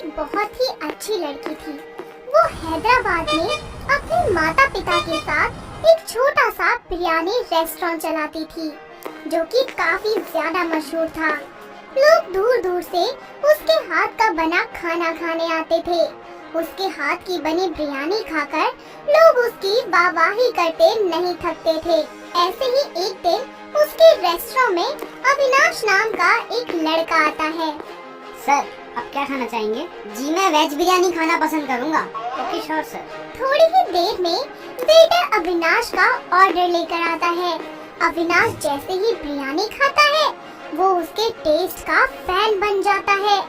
एक बहुत ही अच्छी लड़की थी। वो हैदराबाद में अपने माता पिता के साथ एक छोटा सा बिरयानी रेस्टोरेंट चलाती थी, जो कि काफी ज्यादा मशहूर था। लोग दूर दूर से उसके हाथ का बना खाना खाने आते थे। उसके हाथ की बनी बिरयानी खाकर लोग उसकी वाहवाही करते नहीं थकते थे। ऐसे ही एक दिन उसके रेस्टोरेंट में अविनाश नाम का एक लड़का आता है। सर, आप क्या खाना चाहेंगे? जी मैं वेज बिरयानी खाना पसंद करूंगा। Okay sure sir. थोड़ी ही देर में वेटर अविनाश का ऑर्डर लेकर आता है। अविनाश जैसे ही बिरयानी खाता है, वो उसके टेस्ट का फैन बन जाता है।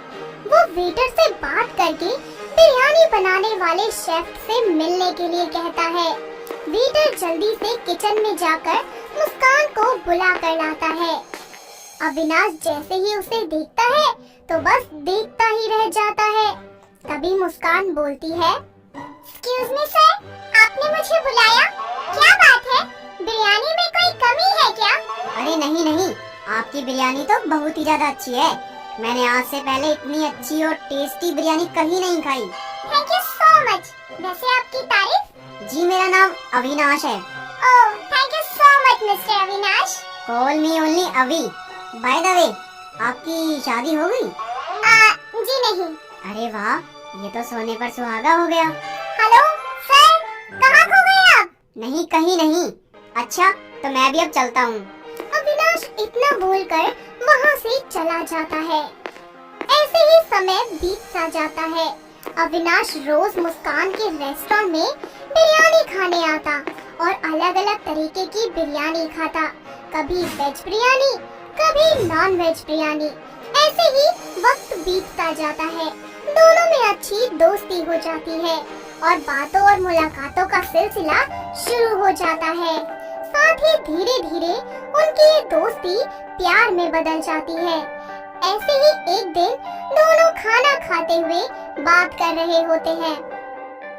वो वेटर से बात करके बिरयानी बनाने वाले शेफ से मिलने के लिए कहता है। वेटर जल्दी से किचन में जाकर मुस्कान को बुला कर लाता है। अविनाश जैसे ही उसे देखता है तो बस देखता ही रह जाता है। तभी मुस्कान बोलती है, एक्सक्यूज मी सर, आपने मुझे बुलाया? क्या बात है, बिरयानी में कोई कमी है क्या? अरे नहीं नहीं, आपकी बिरयानी तो बहुत ही ज्यादा अच्छी है। मैंने आज से पहले इतनी अच्छी और टेस्टी बिरयानी कहीं नहीं खाई। Thank you so much. वैसे आपकी तारीफ? जी मेरा नाम अविनाश है। Oh, thank you so much mister Avinash. Call me only Avi. By the way, आपकी शादी हो गई? जी नहीं। अरे वाह, ये तो सोने पर सुहागा हो गया। हेलो सर, कहाँ खो गए आप? नहीं कहीं नहीं। अच्छा, तो मैं भी अब चलता हूँ। अविनाश इतना बोलकर वहाँ से चला जाता है। ऐसे ही समय बीतता जाता है। अविनाश रोज मुस्कान के रेस्टोरेंट में बिरयानी खाने आता और अलग अलग तरीके की बिरयानी खाता। कभी वेज बिरयानी, कभी नॉन वेज बिरयानी। ऐसे ही वक्त बीतता जाता है। दोनों में अच्छी दोस्ती हो जाती है और बातों और मुलाकातों का सिलसिला शुरू हो जाता है। साथ ही धीरे धीरे उनकी ये दोस्ती प्यार में बदल जाती है। ऐसे ही एक दिन दोनों खाना खाते हुए बात कर रहे होते हैं।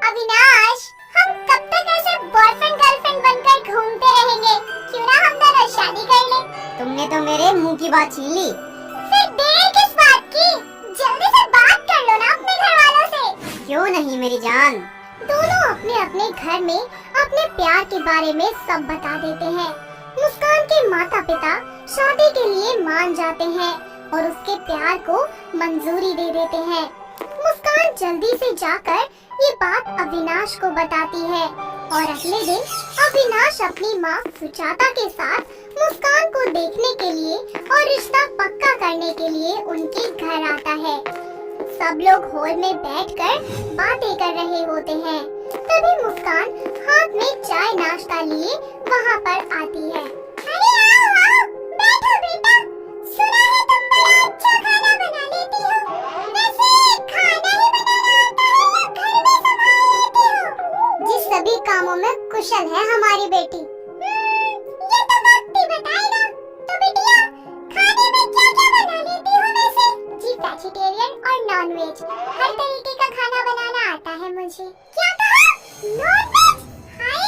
अविनाश, हम कब तक ऐसे बॉयफ्रेंड गर्लफ्रेंड बनकर घूमते रहेंगे? क्यों ना हम दोनों शादी कर लें? तुमने तो मेरे मुंह की बात छीन ली। फिर देर किस बात की? जल्दी से बात कर लो ना अपने घर वालों से। क्यों नहीं मेरी जान। दोनों अपने अपने घर में अपने प्यार के बारे में सब बता देते हैं। मुस्कान के माता पिता शादी के लिए मान जाते हैं और उसके प्यार को मंजूरी दे देते हैं। मुस्कान जल्दी से जाकर ये बात अविनाश को बताती है और अगले दिन अविनाश अपनी माँ सुजाता के साथ मुस्कान को देखने के लिए और रिश्ता पक्का करने के लिए उनके घर आता है। सब लोग हॉल में बैठकर बातें कर रहे होते हैं। तभी मुस्कान हाथ में चाय नाश्ता लिए वहाँ पर आती है। अरे आओ आओ, बैठो बेटा। सुना है तुम बड़ा अच्छा खाना बना लेती हो। वैसे खाना ही बनाना आता है या घर में संभाल लेती हो? जी सभी कामों में कुशल है हमारी बेटी। ये तो वक्त ही बताएगा। तो बिटिया, खाने में क्या क्या बना लेती हो वैसे? जी वेजिटेरियन और नॉन वेज, हर तरीके का खाना बनाना आता है मुझे। क्या कहा? Non veg? हाय,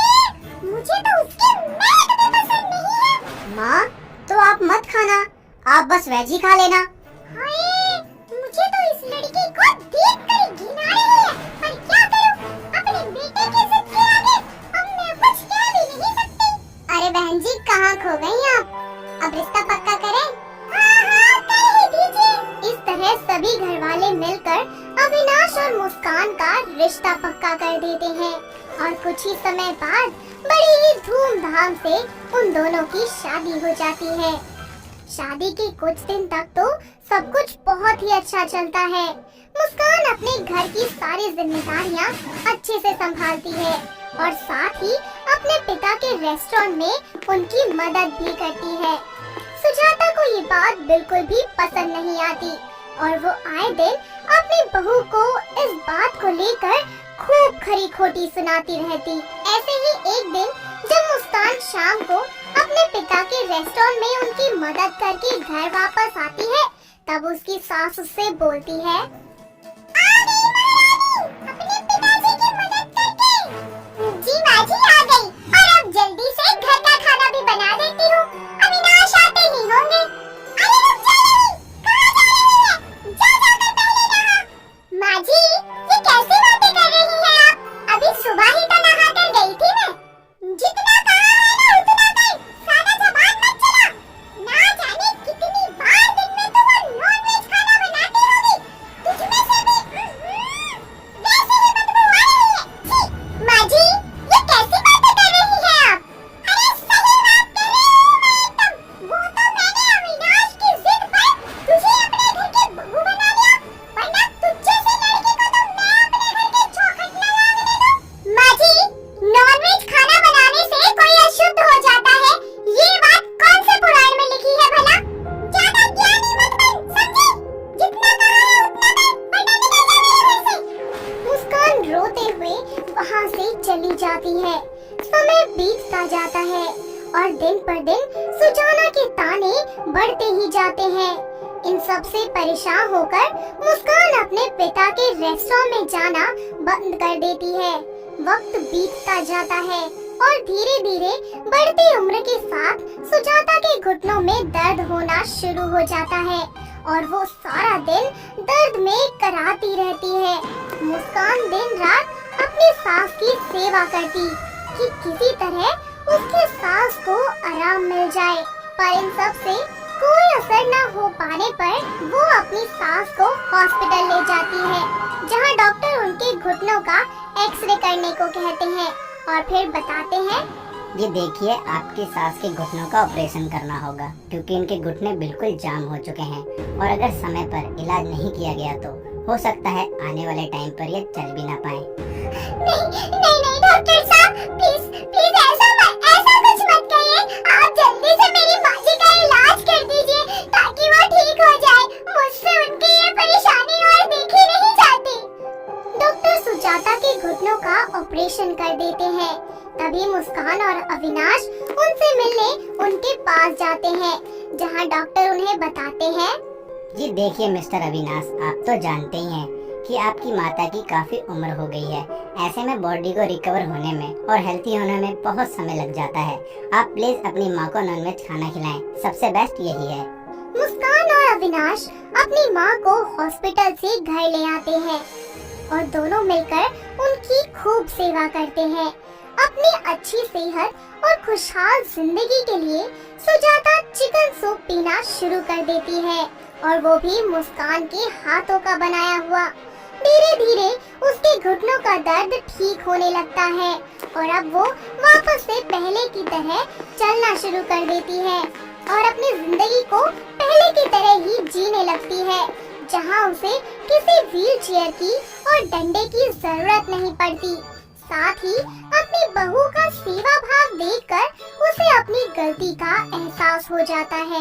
मुझे तो उसकी महक भी पसंद नहीं है। माँ, तो आप मत खाना, आप बस वेज ही खा लेना। हाय, मुझे तो इस लड़की को देखकर घिन आ रही है, पर क्या करूं? अपने बेटे की जिद के आगे अब मैं कुछ कह भी नहीं सकती। अरे बहन जी, कहाँ खो गई आप? अब रिश्ता पक्का करें? हाँ, कर ही दीजिए। इस तरह सभी घर वाले मिलकर अविनाश और मुस्कान का रिश्ता पक्का कर देते हैं और कुछ ही समय बाद बड़ी ही धूमधाम से उन दोनों की शादी हो जाती है। शादी के कुछ दिन तक तो सब कुछ बहुत ही अच्छा चलता है। मुस्कान अपने घर की सारी जिम्मेदारियां अच्छे से संभालती है और साथ ही अपने पिता के रेस्टोरेंट में उनकी मदद भी करती है। सुजाता को ये बात बिल्कुल भी पसंद नहीं आती और वो आए दिन अपनी बहू को इस बात को लेकर खूब खरी खोटी सुनाती रहती। ऐसे ही एक दिन जब मुस्कान शाम को अपने पिता के रेस्टोरेंट में उनकी मदद करके घर वापस आती है, तब उसकी सास उससे बोलती है, आ गई महारानी, अपने पिताजी की मदद करके। जी माँ जी, आ गई और अब जल्दी से घर का खाना भी बना देती हूँ। अविनाश आते ही होंगे। अरे रुक जा रही, कहाँ जा रही है? जा जाकर पहले नहा। माँ जाती है। समय बीतता जाता है और दिन पर दिन सुजाना के ताने बढ़ते ही जाते हैं। इन सब से परेशान होकर मुस्कान अपने पिता के रेस्टोरेंट में जाना बंद कर देती है। वक्त बीतता जाता है और धीरे धीरे बढ़ती उम्र के साथ सुजाता के घुटनों में दर्द होना शुरू हो जाता है और वो सारा दिन दर्द में कराहती रहती है। मुस्कान दिन रात अपनी सास की सेवा करती कि किसी तरह उसके सास को आराम मिल जाए, पर इन सब से कोई असर न हो पाने पर वो अपनी सास को हॉस्पिटल ले जाती है, जहां डॉक्टर उनके घुटनों का एक्सरे करने को कहते हैं और फिर बताते हैं, ये देखिए, आपकी सास के घुटनों का ऑपरेशन करना होगा क्योंकि इनके घुटने बिल्कुल जाम हो चुके हैं और अगर समय पर इलाज नहीं किया गया तो हो सकता है आने वाले टाइम पर ये चल भी ना पाए। नहीं डॉक्टर साहब, प्लीज ऐसा कुछ मत कहिए। आप जल्दी से मेरी माँ जी का इलाज कर दीजिए ताकि वो ठीक हो जाए। मुझसे उनकी ये परेशानी और देखी नहीं जाती। डॉक्टर सुजाता के घुटनों का ऑपरेशन कर देते हैं। तभी मुस्कान और अविनाश उनसे मिलने उनके पास जाते हैं, जहां डॉक्टर उन्हें बताते हैं, जी देखिए मिस्टर अविनाश, आप तो जानते ही हैं कि आपकी माता की काफी उम्र हो गई है। ऐसे में बॉडी को रिकवर होने में और हेल्थी होने में बहुत समय लग जाता है। आप प्लीज अपनी माँ को नॉनवेज खाना खिलाएं, सबसे बेस्ट यही है। मुस्कान और अविनाश अपनी माँ को हॉस्पिटल से घर ले आते हैं और दोनों मिलकर उनकी खूब सेवा करते हैं। अपनी अच्छी सेहत और खुशहाल जिंदगी के लिए सुजाता चिकन सूप पीना शुरू कर देती है और वो भी मुस्कान के हाथों का बनाया हुआ। धीरे धीरे उसके घुटनों का दर्द ठीक होने लगता है और अब वो वापस से पहले की तरह चलना शुरू कर देती है और अपनी जिंदगी को पहले की तरह ही जीने लगती है, जहां उसे किसी व्हील चेयर की और डंडे की जरूरत नहीं पड़ती। साथ ही अपनी बहू का सेवा भाव देखकर उसे अपनी गलती का एहसास हो जाता है।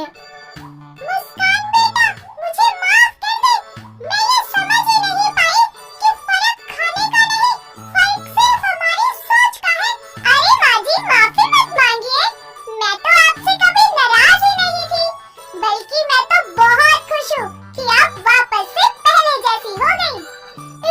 मुस्कान बेटा, मुझे माफ कर दे। मैं ये समझ ही नहीं पाई कि फर्क खाने का नहीं, फर्क सिर्फ हमारी सोच का है। अरे माँ जी, माफी मत मांगिए। मैं तो आपसे कभी नाराज ही नहीं थी, बल्कि मैं तो बहुत खुश हूँ कि आप वापस से पहले जैसी हो गई।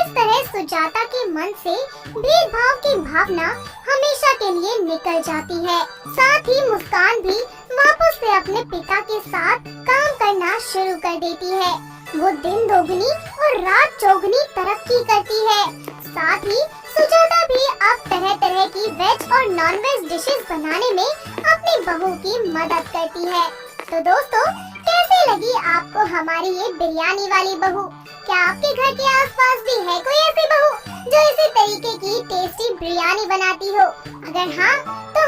इस तरह सुजाता के मन से भेदभाव की भावना हमेशा के लिए निकल जाती है। साथ ही मुस्कान भी वापस से अपने पिता के साथ काम करना शुरू कर देती है। वो दिन दोगुनी और रात चौगुनी तरक्की करती है। साथ ही सुजाता भी अब तरह तरह की वेज और नॉन वेज डिशेस बनाने में अपनी बहू की मदद करती है। तो दोस्तों, कैसे लगी आपको हमारी ये बिरयानी वाली बहू? क्या आपके घर के आसपास भी है कोई ऐसी बहू जो इसी तरीके की टेस्टी बिरयानी बनाती हो? अगर हाँ, तो